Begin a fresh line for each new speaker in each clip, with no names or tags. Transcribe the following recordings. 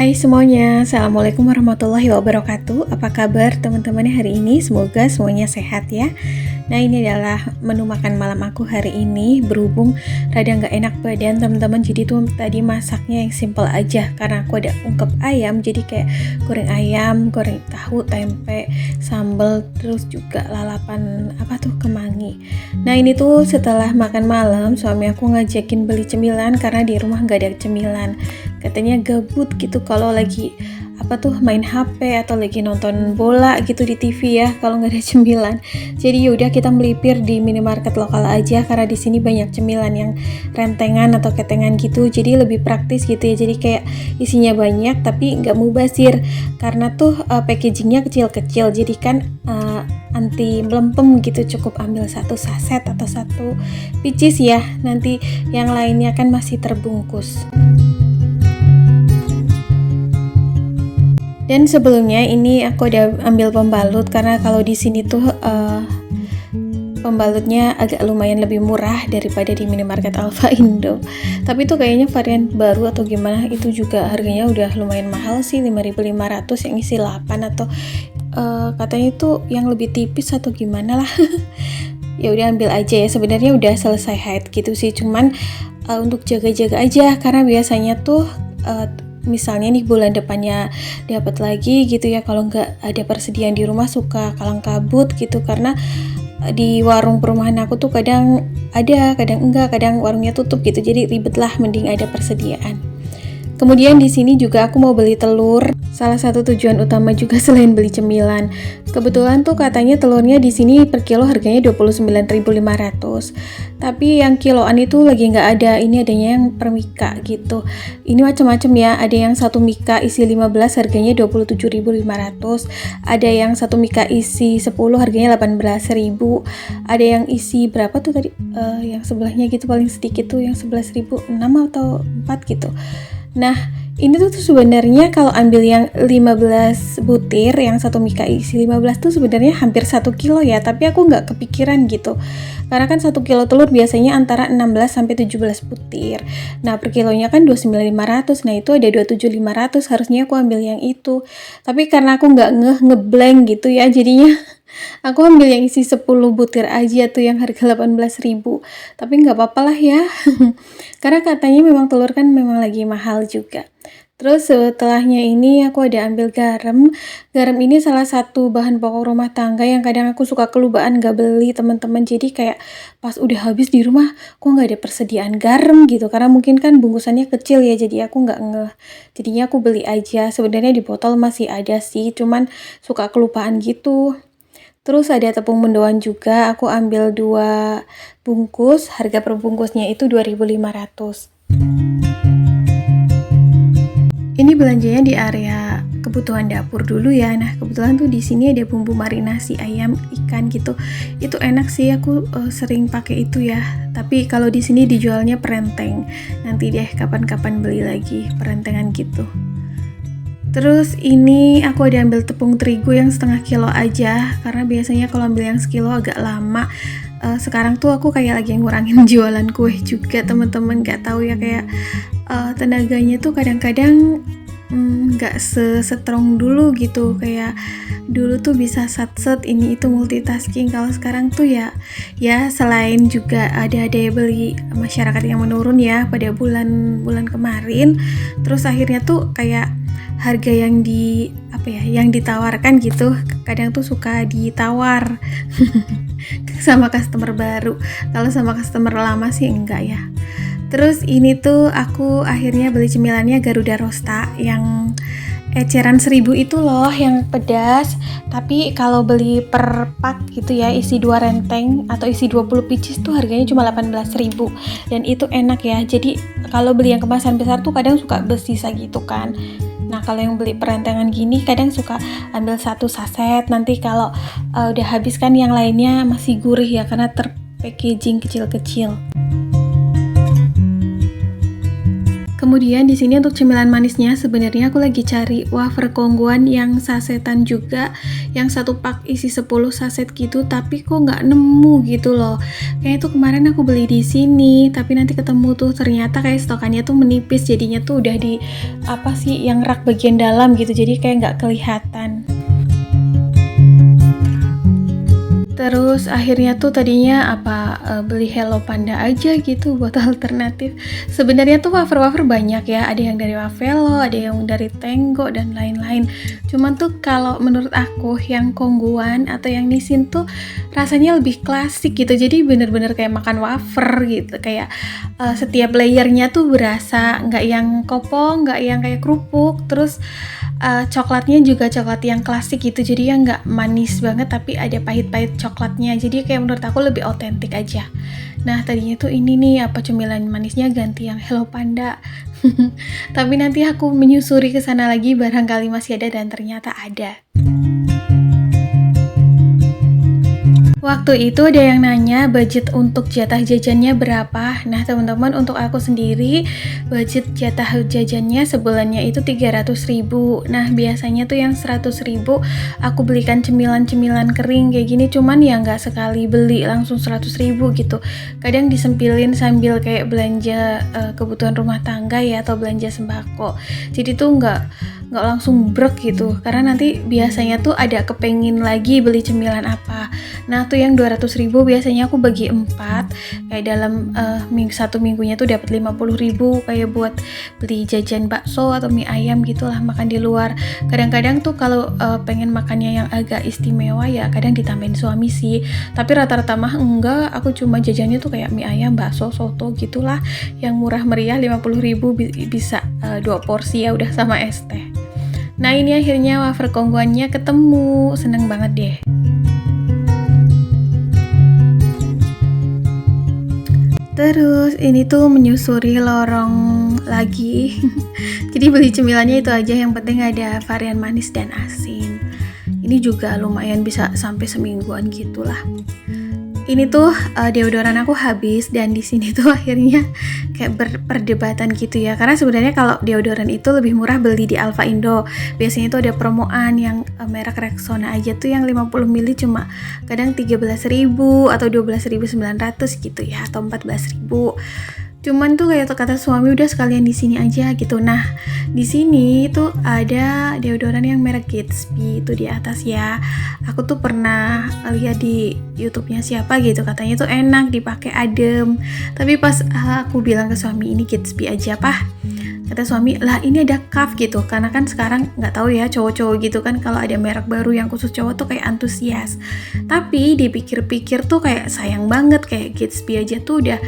Hai semuanya, Assalamualaikum warahmatullahi wabarakatuh. Apa kabar teman-teman hari ini? Semoga semuanya sehat ya. Nah, ini adalah menu makan malam aku hari ini. Berhubung rada nggak enak badan teman-teman, jadi tuh tadi masaknya yang simple aja. Karena aku ada ungkep ayam, jadi kayak goreng ayam, goreng tahu, tempe, sambal, terus juga lalapan kemangi. Nah, ini tuh setelah makan malam, suami aku ngajakin beli cemilan karena di rumah nggak ada cemilan. Katanya gabut gitu kalau lagi main HP atau lagi nonton bola gitu di TV ya, kalau nggak ada cemilan. Jadi yaudah kita melipir di minimarket lokal aja karena di sini banyak cemilan yang rentengan atau ketengan gitu, jadi lebih praktis gitu ya. Jadi kayak isinya banyak tapi nggak mubazir karena tuh packagingnya kecil-kecil, jadi kan anti melempem gitu. Cukup ambil satu saset atau satu pieces ya, nanti yang lainnya kan masih terbungkus. Dan sebelumnya ini aku udah ambil pembalut karena kalau di sini tuh pembalutnya agak lumayan lebih murah daripada di minimarket Alfa Indo. Tapi itu kayaknya varian baru atau gimana, itu juga harganya udah lumayan mahal sih, 5.500 yang isi 8 atau katanya itu yang lebih tipis atau gimana lah. Ya udah ambil aja ya, sebenarnya udah selesai haid gitu sih, cuman untuk jaga-jaga aja karena biasanya tuh misalnya nih bulan depannya dapat lagi gitu ya, kalau nggak ada persediaan di rumah suka kalang kabut gitu. Karena di warung perumahan aku tuh kadang ada, kadang enggak, kadang warungnya tutup gitu, jadi ribet lah, mending ada persediaan. Kemudian di sini juga aku mau beli telur. Salah satu tujuan utama juga selain beli cemilan. Kebetulan tuh katanya telurnya di sini per kilo harganya 29.500. Tapi yang kiloan itu lagi nggak ada. Ini adanya yang per mika gitu. Ini macam-macam ya. Ada yang satu mika isi 15 harganya 27.500. Ada yang satu mika isi 10 harganya 18.000. Ada yang isi berapa tuh tadi? Yang sebelahnya gitu paling sedikit tuh yang 11.000, 6 atau 4 gitu. Nah, ini tuh sebenarnya kalau ambil yang 15 butir, yang satu mika isi 15 tuh sebenarnya hampir 1 kilo ya, tapi aku nggak kepikiran gitu. Karena kan 1 kilo telur biasanya antara 16 sampai 17 butir. Nah, per kilonya kan 29.500. Nah, itu ada 27.500, harusnya aku ambil yang itu. Tapi karena aku nggak ngeblank gitu ya, jadinya aku ambil yang isi 10 butir aja tuh yang harga 18.000. Tapi nggak apa-apa lah ya. Karena katanya memang telur kan memang lagi mahal juga. Terus setelahnya ini aku ada ambil garam. Garam ini salah satu bahan pokok rumah tangga yang kadang aku suka kelupaan gak beli teman-teman. Jadi kayak pas udah habis di rumah kok gak ada persediaan garam gitu. Karena mungkin kan bungkusannya kecil ya, jadi aku gak ngeh. Jadinya aku beli aja. Sebenarnya di botol masih ada sih, cuman suka kelupaan gitu. Terus ada tepung mendoan juga, aku ambil 2 bungkus, harga per bungkusnya itu 2.500. Ini belanjanya di area kebutuhan dapur dulu ya. Nah, kebetulan tuh di sini ada bumbu marinasi ayam, ikan gitu. Itu enak sih, aku sering pakai itu ya. Tapi kalau di sini dijualnya perenteng. Nanti deh kapan-kapan beli lagi perentengan gitu. Terus ini aku ada ambil tepung terigu yang setengah kilo aja, karena biasanya kalau ambil yang sekilo agak lama. Sekarang tuh aku kayak lagi ngurangin jualan kue juga teman-teman, nggak tahu ya, kayak tenaganya tuh kadang-kadang nggak sestrong dulu gitu. Kayak dulu tuh bisa sat-set ini itu multitasking, kalau sekarang tuh ya selain juga ada daya beli masyarakat yang menurun ya pada bulan kemarin, terus akhirnya tuh kayak harga yang yang ditawarkan gitu kadang tuh suka ditawar sama customer baru. Kalau sama customer lama sih enggak ya. Terus ini tuh aku akhirnya beli cemilannya Garuda Rosta yang eceran 1.000 itu loh, yang pedas. Tapi kalau beli per pak gitu ya, isi 2 renteng atau isi 20 pieces tuh harganya cuma 18.000. Dan itu enak ya. Jadi kalau beli yang kemasan besar tuh kadang suka bersisa gitu kan. Nah, kalau yang beli perentengan gini kadang suka ambil 1 saset, nanti kalau udah habis kan yang lainnya masih gurih ya karena terpackaging kecil-kecil. Kemudian di sini untuk cemilan manisnya sebenarnya aku lagi cari wafer Kongguan yang sasetan juga, yang satu pak isi 10 saset gitu, tapi kok nggak nemu gitu loh. Kayaknya tuh kemarin aku beli di sini, tapi nanti ketemu tuh ternyata kayak stokannya tuh menipis, jadinya tuh udah di apa sih yang rak bagian dalam gitu, jadi kayak nggak kelihatan. Terus akhirnya tuh tadinya beli Hello Panda aja gitu buat alternatif. Sebenarnya tuh wafer-wafer banyak ya, ada yang dari Wafelo, ada yang dari Tenggo dan lain-lain. Cuman tuh kalau menurut aku yang Kongguan atau yang Nissin tuh rasanya lebih klasik gitu. Jadi bener-bener kayak makan wafer gitu, kayak setiap layernya tuh berasa, nggak yang kopong, nggak yang kayak kerupuk. Terus coklatnya juga coklat yang klasik gitu, jadi yang nggak manis banget tapi ada pahit-pahit coklatnya, jadi kayak menurut aku lebih otentik aja. Nah tadinya tuh ini nih cemilan manisnya ganti yang Hello Panda tapi nanti aku menyusuri ke sana lagi, barangkali masih ada, dan ternyata ada. Waktu itu ada yang nanya budget untuk jatah jajannya berapa. Nah teman-teman, untuk aku sendiri budget jatah jajannya sebulannya itu 300.000. Nah biasanya tuh yang 100.000 aku belikan cemilan-cemilan kering kayak gini, cuman ya nggak sekali beli langsung 100.000 gitu. Kadang disempilin sambil kayak belanja kebutuhan rumah tangga ya, atau belanja sembako. Jadi tuh nggak langsung brek gitu, karena nanti biasanya tuh ada kepengin lagi beli cemilan apa. Nah tuh yang 200.000 biasanya aku bagi 4, kayak dalam satu minggunya tuh dapat 50.000 kayak buat beli jajan bakso atau mie ayam gitulah, makan di luar. Kadang-kadang tuh kalau pengen makannya yang agak istimewa ya kadang ditambahin suami sih, tapi rata-rata mah enggak, aku cuma jajannya tuh kayak mie ayam, bakso, soto gitulah yang murah meriah. 50.000 bisa 2 porsi ya udah, sama es teh. Nah ini akhirnya wafer Kongguannya ketemu, seneng banget deh. Terus ini tuh menyusuri lorong lagi jadi beli cemilannya itu aja, yang penting ada varian manis dan asin. Ini juga lumayan bisa sampai semingguan gitulah. Ini tuh deodoran aku habis, dan di sini tuh akhirnya kayak berperdebatan gitu ya, karena sebenarnya kalau deodoran itu lebih murah beli di Alfa Indo. Biasanya tuh ada promoan yang merek Rexona aja tuh yang 50 ml cuma kadang 13.000 atau 12.900 gitu ya, atau 14.000. Cuman tuh kayak kata suami udah sekalian di sini aja gitu. Nah di sini tuh ada deodoran yang merek Gatsby itu di atas ya. Aku tuh pernah lihat di YouTube-nya siapa gitu, katanya tuh enak dipakai, adem. Tapi pas aku bilang ke suami ini Gatsby aja Pak, kata suami, lah ini ada Kaf gitu, karena kan sekarang nggak tahu ya cowok-cowok gitu kan, kalau ada merek baru yang khusus cowok tuh kayak antusias. Tapi dipikir-pikir tuh kayak sayang banget, kayak Gatsby aja tuh udah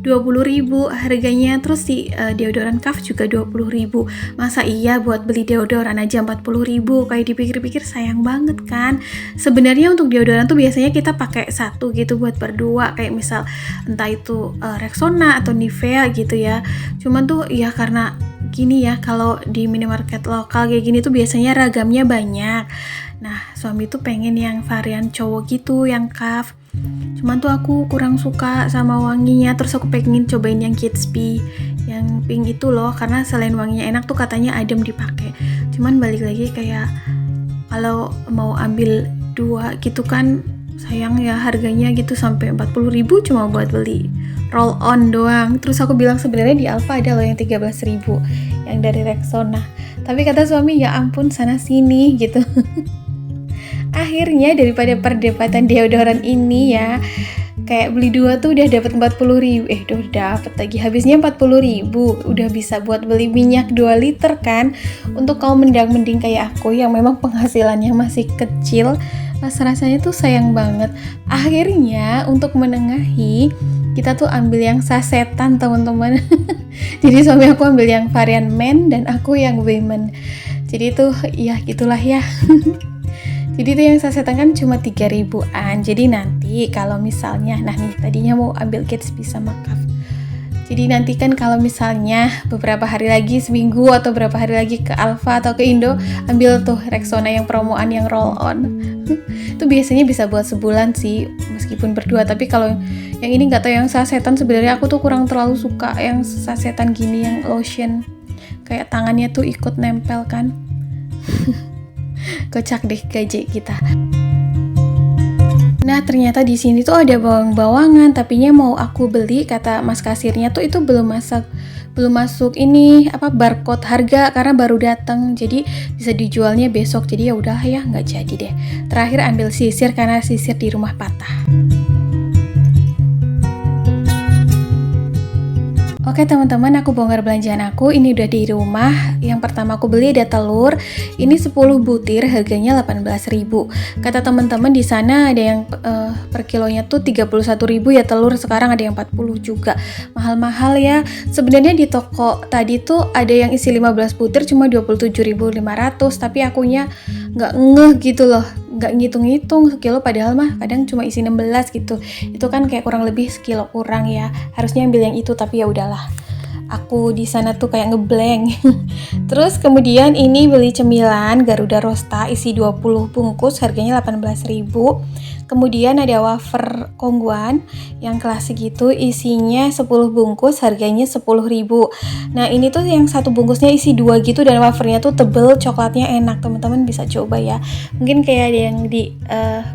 20.000 harganya, terus si deodoran Kaf juga 20.000. Masa iya buat beli deodoran aja 40.000? Kayak dipikir-pikir sayang banget kan. Sebenarnya untuk deodoran tuh biasanya kita pakai satu gitu buat berdua, kayak misal entah itu Rexona atau Nivea gitu ya. Cuman tuh ya karena gini ya, kalau di minimarket lokal kayak gini tuh biasanya ragamnya banyak. Nah suami tuh pengen yang varian cowok gitu, yang Kaf. Cuman tuh aku kurang suka sama wanginya, terus aku pengen cobain yang Gatsby yang pink itu loh, karena selain wanginya enak tuh katanya adem dipakai. Cuman balik lagi kayak kalau mau ambil 2 gitu kan sayang ya harganya gitu, sampai 40.000 cuma buat beli roll on doang. Terus aku bilang sebenarnya di Alfa ada loh yang 13.000 yang dari Rexona, tapi kata suami ya ampun sana sini gitu. Akhirnya daripada perdebatan deodoran ini ya, kayak beli 2 tuh udah dapat 40.000. Udah dapat lagi, habisnya 40.000. Udah bisa buat beli minyak 2 liter kan. Untuk kaum mendang-mending kayak aku yang memang penghasilannya masih kecil, rasanya tuh sayang banget. Akhirnya untuk menengahi, kita tuh ambil yang sasetan teman-teman. Jadi suami aku ambil yang varian men dan aku yang women. Jadi tuh ya gitulah ya. Jadi tuh yang sasetan kan cuma 3.000-an. Jadi nanti kalau misalnya, nah nih tadinya mau ambil Gatsby sama Kaf. Jadi nanti kan kalau misalnya beberapa hari lagi, seminggu atau beberapa hari lagi ke Alfa atau ke Indo, ambil tuh Rexona yang promoan yang roll on. Itu biasanya bisa buat sebulan sih, meskipun berdua. Tapi kalau yang ini nggak tahu, yang sasetan sebenarnya aku tuh kurang terlalu suka yang sasetan gini, yang lotion kayak tangannya tuh ikut nempel kan. Kocak deh gaji kita. Nah, ternyata di sini tuh ada bawang-bawangan, tapinya mau aku beli, kata mas kasirnya tuh itu belum masuk ini barcode harga karena baru datang, jadi bisa dijualnya besok. Jadi ya udah ya, nggak jadi deh. Terakhir ambil sisir karena sisir di rumah patah. Oke teman-teman, aku bongkar belanjaan aku. Ini udah di rumah. Yang pertama aku beli ada telur. Ini 10 butir, harganya 18.000. Kata teman-teman di sana ada yang per kilonya tuh 31.000 ya telur. Sekarang ada yang 40 juga. Mahal-mahal ya. Sebenarnya di toko tadi tuh ada yang isi 15 butir cuma 27.500, tapi akunya nggak ngeh gitu loh. Nggak ngitung-ngitung sekilo, padahal mah kadang cuma isi 16 gitu. Itu kan kayak kurang lebih sekilo kurang ya. Harusnya ambil yang itu, tapi ya udahlah. Aku di sana tuh kayak ngeblank. Terus kemudian ini beli cemilan Garuda Rosta isi 20 bungkus, harganya 18.000. Kemudian ada wafer Kongguan yang klasik gitu, isinya 10 bungkus, harganya 10.000. Nah ini tuh yang satu bungkusnya isi 2 gitu, dan wafernya tuh tebel, coklatnya enak. Teman-teman bisa coba ya. Mungkin kayak ada yang di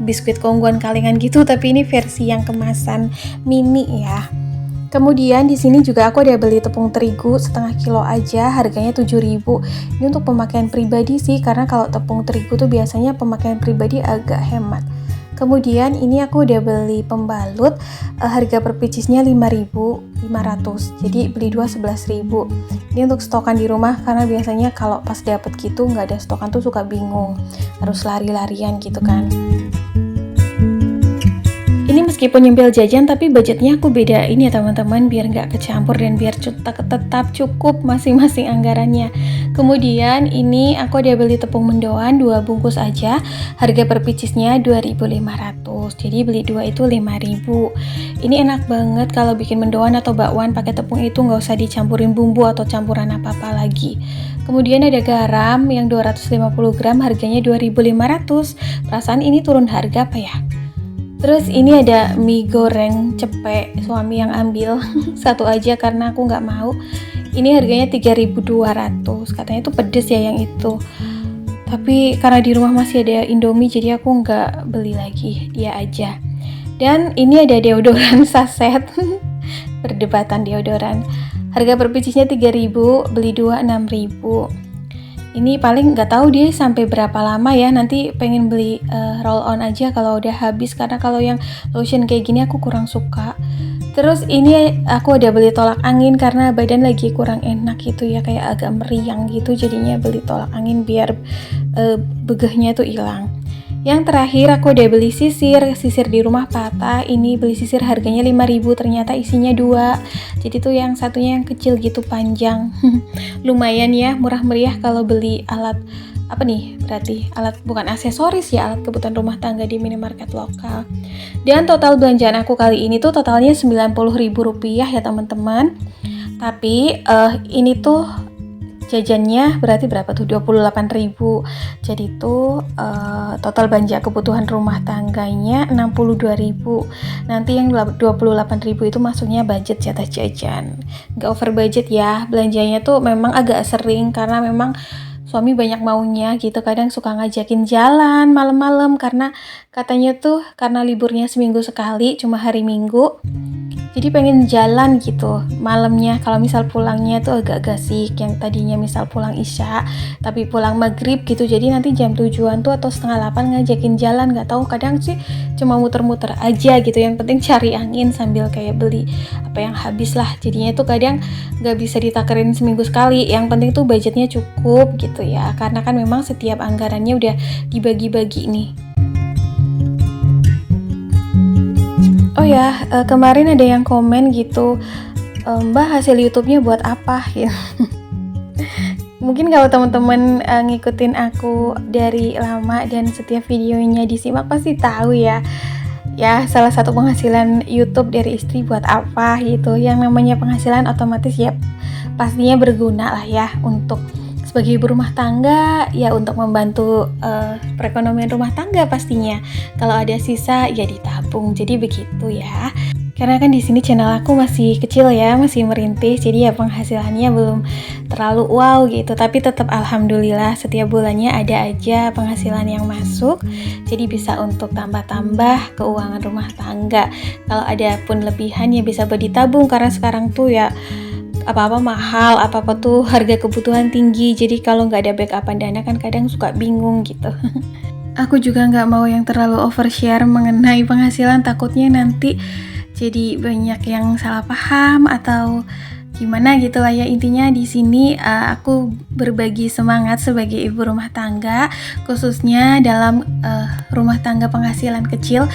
biskuit Kongguan kalengan gitu, tapi ini versi yang kemasan mini ya. Kemudian di sini juga aku ada beli tepung terigu setengah kilo aja, harganya 7.000. Ini untuk pemakaian pribadi sih, karena kalau tepung terigu tuh biasanya pemakaian pribadi agak hemat. Kemudian ini aku udah beli pembalut, harga per picisnya 5.500. Jadi beli 2 11.000. Ini untuk stokan di rumah, karena biasanya kalau pas dapet gitu nggak ada stokan tuh suka bingung, harus lari-larian gitu kan. Ini meskipun nyempil jajan, tapi budgetnya aku bedain ya teman-teman, biar nggak kecampur dan biar tetap cukup masing-masing anggarannya. Kemudian ini aku ada beli tepung mendoan 2 bungkus aja, harga per picisnya 2.500. Jadi beli 2 itu 5.000. Ini enak banget kalau bikin mendoan atau bakwan pakai tepung itu, nggak usah dicampurin bumbu atau campuran apa-apa lagi. Kemudian ada garam yang 250 gram, harganya 2.500. Perasaan ini turun harga apa ya? Terus ini ada mie goreng cepek, suami yang ambil satu aja karena aku nggak mau. Ini harganya 3.200. Katanya itu pedes ya yang itu. Tapi karena di rumah masih ada Indomie, jadi aku nggak beli lagi, dia aja. Dan ini ada deodoran saset. Perdebatan deodoran. Harga per picisnya 3.000, beli 2 6.000. Ini paling nggak tahu dia sampai berapa lama ya, nanti pengen beli roll on aja kalau udah habis, karena kalau yang lotion kayak gini aku kurang suka. Terus ini aku udah beli tolak angin karena badan lagi kurang enak gitu ya, kayak agak meriang gitu, jadinya beli tolak angin biar begehnya tuh hilang. Yang terakhir aku udah beli sisir di rumah patah. Ini beli sisir harganya 5.000, ternyata isinya 2. Jadi tuh yang satunya yang kecil gitu panjang. Lumayan ya, murah meriah kalau beli alat berarti alat bukan aksesoris ya, alat kebutuhan rumah tangga di minimarket lokal. Dan total belanjaan aku kali ini tuh totalnya Rp90.000 ya teman-teman. Tapi ini tuh jajannya berarti berapa tuh? 28.000. Jadi tuh total belanja kebutuhan rumah tangganya 62.000. Nanti yang 28.000 itu masuknya budget jatah jajan. Gak over budget ya. Belanjanya tuh memang agak sering karena memang suami banyak maunya gitu. Kadang suka ngajakin jalan malam-malam karena katanya tuh karena liburnya seminggu sekali, cuma hari Minggu. Jadi pengen jalan gitu malamnya, kalau misal pulangnya tuh agak gasik, yang tadinya misal pulang Isya tapi pulang maghrib gitu, jadi nanti jam 7-an tuh atau setengah 8 ngajakin jalan. Gak tahu, kadang sih cuma muter-muter aja gitu, yang penting cari angin sambil kayak beli apa yang habis lah. Jadinya tuh kadang gak bisa ditakerin seminggu sekali, yang penting tuh budgetnya cukup gitu ya, karena kan memang setiap anggarannya udah dibagi-bagi nih. Oh ya, kemarin ada yang komen gitu, Mbak hasil YouTube-nya buat apa ya? Mungkin kalau teman-teman ngikutin aku dari lama dan setiap videonya disimak pasti tahu ya. Ya, salah satu penghasilan YouTube dari istri buat apa gitu. Yang namanya penghasilan otomatis ya pastinya berguna lah ya untuk sebagai ibu rumah tangga ya untuk membantu perekonomian rumah tangga pastinya. Kalau ada sisa ya ditabung. Jadi begitu ya. Karena kan di sini channel aku masih kecil ya, masih merintis, jadi ya penghasilannya belum terlalu wow gitu. Tapi tetap alhamdulillah setiap bulannya ada aja penghasilan yang masuk, jadi bisa untuk tambah-tambah keuangan rumah tangga. Kalau ada pun lebihan ya bisa buat ditabung, karena sekarang tuh ya apa-apa mahal, apa-apa tuh harga kebutuhan tinggi. Jadi kalau nggak ada backupan dana kan kadang suka bingung gitu. Aku juga nggak mau yang terlalu overshare mengenai penghasilan, takutnya nanti jadi banyak yang salah paham atau gimana gitu lah ya. Intinya di sini aku berbagi semangat sebagai ibu rumah tangga, khususnya dalam rumah tangga penghasilan kecil,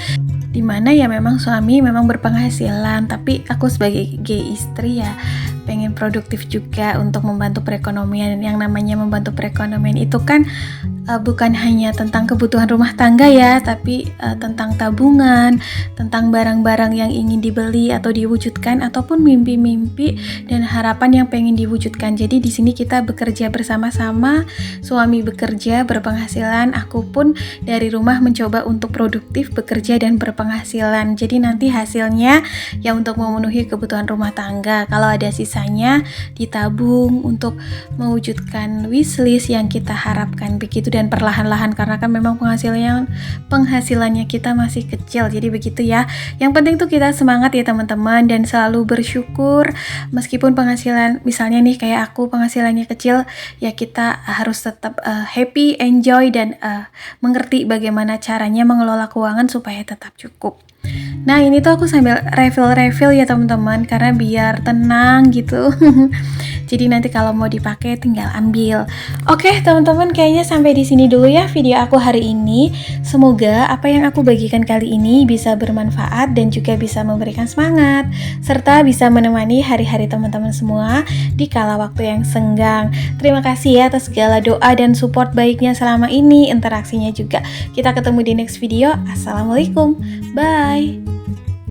dimana ya memang suami memang berpenghasilan, tapi aku sebagai istri ya pengen produktif juga untuk membantu perekonomian. Yang namanya membantu perekonomian itu kan bukan hanya tentang kebutuhan rumah tangga ya, tapi tentang tabungan, tentang barang-barang yang ingin dibeli atau diwujudkan, ataupun mimpi-mimpi dan harapan yang pengen diwujudkan. Jadi di sini kita bekerja bersama-sama, suami bekerja berpenghasilan, aku pun dari rumah mencoba untuk produktif bekerja dan berpenghasilan. Jadi nanti hasilnya ya untuk memenuhi kebutuhan rumah tangga. Kalau ada sisanya ditabung untuk mewujudkan wishlist yang kita harapkan, begitu. Dan perlahan-lahan, karena kan memang penghasilannya kita masih kecil, jadi begitu ya. Yang penting tuh kita semangat ya teman-teman, dan selalu bersyukur meskipun penghasilan, misalnya nih kayak aku penghasilannya kecil, ya kita harus tetap happy, enjoy, dan mengerti bagaimana caranya mengelola keuangan supaya tetap cukup. Nah ini tuh aku sambil refill ya teman-teman, karena biar tenang gitu. Jadi nanti kalau mau dipakai tinggal ambil. Oke teman-teman, kayaknya sampai di sini dulu ya video aku hari ini. Semoga apa yang aku bagikan kali ini bisa bermanfaat dan juga bisa memberikan semangat, serta bisa menemani hari-hari teman-teman semua di kala waktu yang senggang. Terima kasih ya atas segala doa dan support baiknya selama ini, interaksinya juga. Kita ketemu di next video. Assalamualaikum, bye.